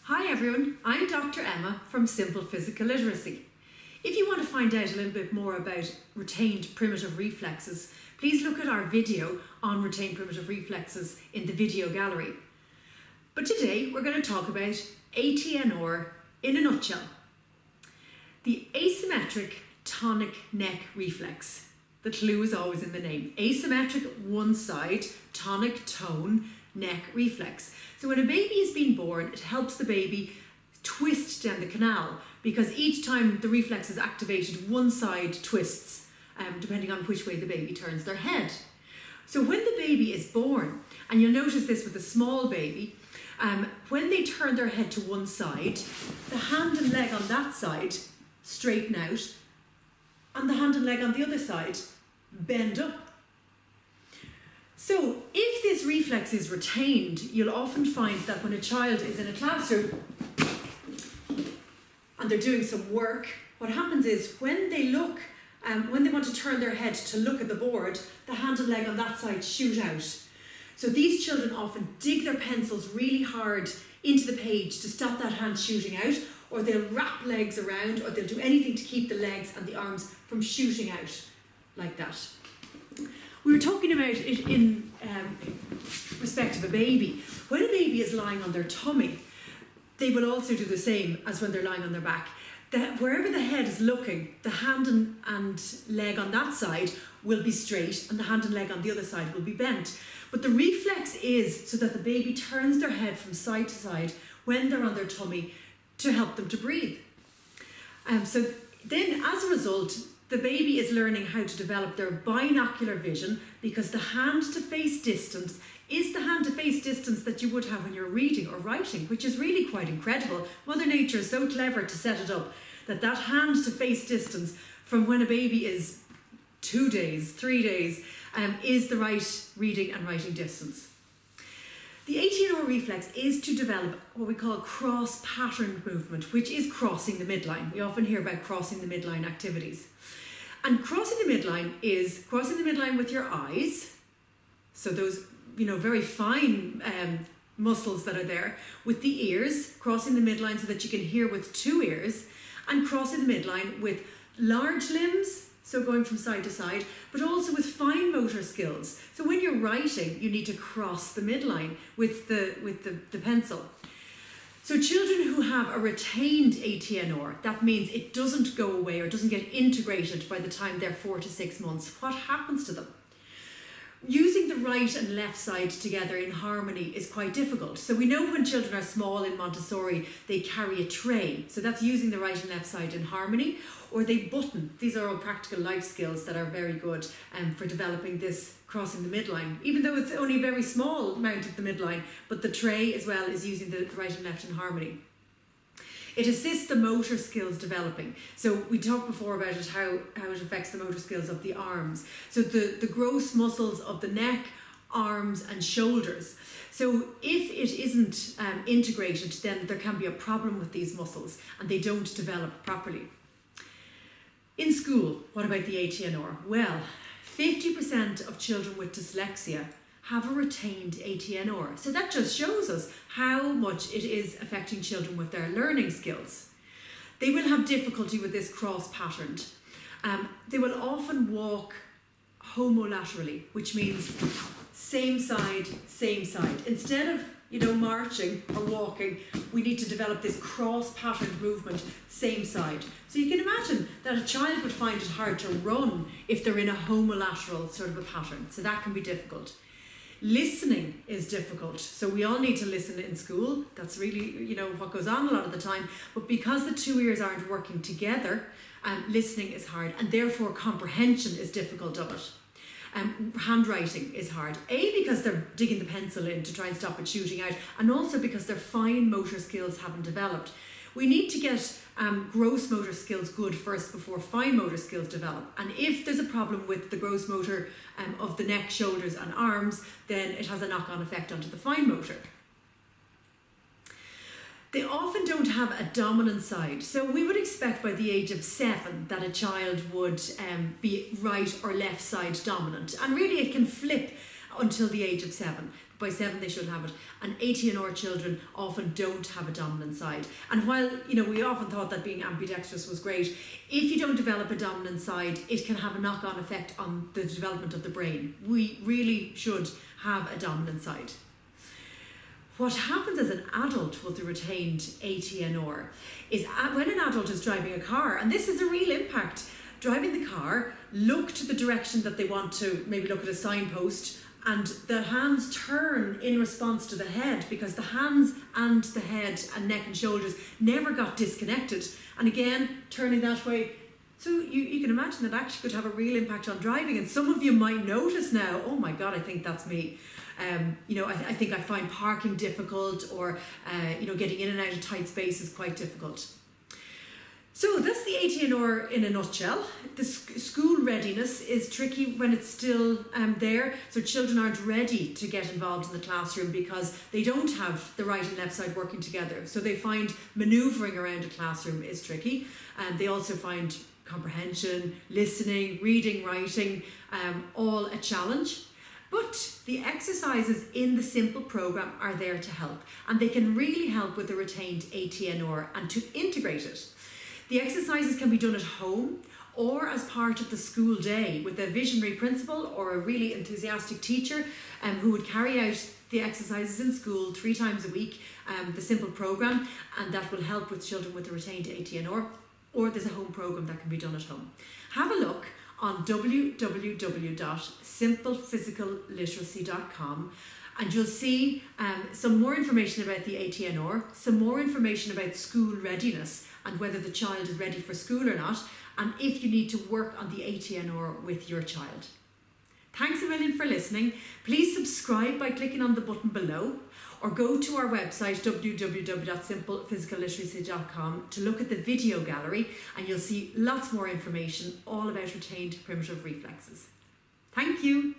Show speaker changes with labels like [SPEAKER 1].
[SPEAKER 1] Hi everyone, I'm Dr. Emma from Simple Physical Literacy. If you want to find out a little bit more about retained primitive reflexes, please look at our video on retained primitive reflexes in the video gallery. But today we're going to talk about ATNR in a nutshell. The asymmetric tonic neck reflex. The clue is always in the name. Asymmetric one side, tonic tone, neck reflex. So when a baby is being born, it helps the baby twist down the canal because each time the reflex is activated, one side twists depending on which way the baby turns their head. So when the baby is born, and you'll notice this with a small baby, when they turn their head to one side, the hand and leg on that side straighten out, and the hand and leg on the other side bend up. So if this reflex is retained, you'll often find that when a child is in a classroom and they're doing some work, what happens is when they look, when they want to turn their head to look at the board, the hand and leg on that side shoot out. So these children often dig their pencils really hard into the page to stop that hand shooting out, or they'll wrap legs around, or they'll do anything to keep the legs and the arms from shooting out like that. We were talking about it in respect of a baby. When a baby is lying on their tummy, they will also do the same as when they're lying on their back. Wherever the head is looking, the hand and leg on that side will be straight and the hand and leg on the other side will be bent. But the reflex is so that the baby turns their head from side to side when they're on their tummy to help them to breathe. So then as a result, the baby is learning how to develop their binocular vision because the hand-to-face distance is the hand-to-face distance that you would have when you're reading or writing, which is really quite incredible. Mother Nature is so clever to set it up that that hand-to-face distance from when a baby is 2 days, 3 days, is the right reading and writing distance. The ATNR reflex is to develop what we call cross-pattern movement, which is crossing the midline. We often hear about crossing the midline activities. And crossing the midline is crossing the midline with your eyes, so those very fine muscles that are there, with the ears, crossing the midline so that you can hear with 2 ears, and crossing the midline with large limbs, so going from side to side, but also with fine motor skills. So when you're writing, you need to cross the midline with the pencil. So children who have a retained ATNR, that means it doesn't go away or doesn't get integrated by the time they're 4 to 6 months. What happens to them? Using the right and left side together in harmony is quite difficult. So we know when children are small in Montessori, they carry a tray. So that's using the right and left side in harmony, or they button. These are all practical life skills that are very good for developing this crossing the midline, even though it's only a very small amount of the midline, but the tray as well is using the right and left in harmony. It assists the motor skills developing. So we talked before about it, how it affects the motor skills of the arms. So the gross muscles of the neck, arms and shoulders. So if it isn't integrated, then there can be a problem with these muscles and they don't develop properly. In school, what about the ATNR? Well, 50% of children with dyslexia have a retained ATNR. So that just shows us how much it is affecting children with their learning skills. They will have difficulty with this cross-patterned. They will often walk homolaterally, which means same side, same side. Instead of marching or walking, we need to develop this cross-patterned movement, same side. So you can imagine that a child would find it hard to run if they're in a homolateral sort of a pattern. So that can be difficult. Listening is difficult. So we all need to listen in school. That's really, what goes on a lot of the time. But because the 2 ears aren't working together, listening is hard, and therefore comprehension is difficult of it. Handwriting is hard. Because they're digging the pencil in to try and stop it shooting out, and also because their fine motor skills haven't developed. We need to get gross motor skills good first before fine motor skills develop. And if there's a problem with the gross motor of the neck, shoulders and arms, then it has a knock-on effect onto the fine motor. They often don't have a dominant side. So we would expect by the age of 7 that a child would be right or left side dominant. And really it can flip until the age of 7. by 7 they should have it. And ATNR children often don't have a dominant side. And while, you know, we often thought that being ambidextrous was great, if you don't develop a dominant side, it can have a knock-on effect on the development of the brain. We really should have a dominant side. What happens as an adult with the retained ATNR is when an adult is driving a car, and this is a real impact, driving the car, look to the direction that they want to, maybe look at a signpost, and the hands turn in response to the head, because the hands and the head and neck and shoulders never got disconnected. And again, turning that way. So you can imagine that actually could have a real impact on driving. And some of you might notice now, oh my God, I think that's me. You know, I think I find parking difficult, or you know, getting in and out of tight spaces quite difficult. So that's the ATNR in a nutshell. The school readiness is tricky when it's still there. So children aren't ready to get involved in the classroom because they don't have the right and left side working together. So they find manoeuvring around a classroom is tricky. And they also find comprehension, listening, reading, writing, all a challenge. But the exercises in the simple program are there to help, and they can really help with the retained ATNR and to integrate it. The exercises can be done at home or as part of the school day with a visionary principal or a really enthusiastic teacher who would carry out the exercises in school 3 times a week, the simple program, and that will help with children with the retained ATNR, or there's a home program that can be done at home. Have a look on www.simplephysicalliteracy.com, and you'll see some more information about the ATNR, some more information about school readiness and whether the child is ready for school or not, and if you need to work on the ATNR with your child. Thanks a million for listening. Please subscribe by clicking on the button below, or go to our website www.simplephysicalliteracy.com to look at the video gallery, and you'll see lots more information all about retained primitive reflexes. Thank you.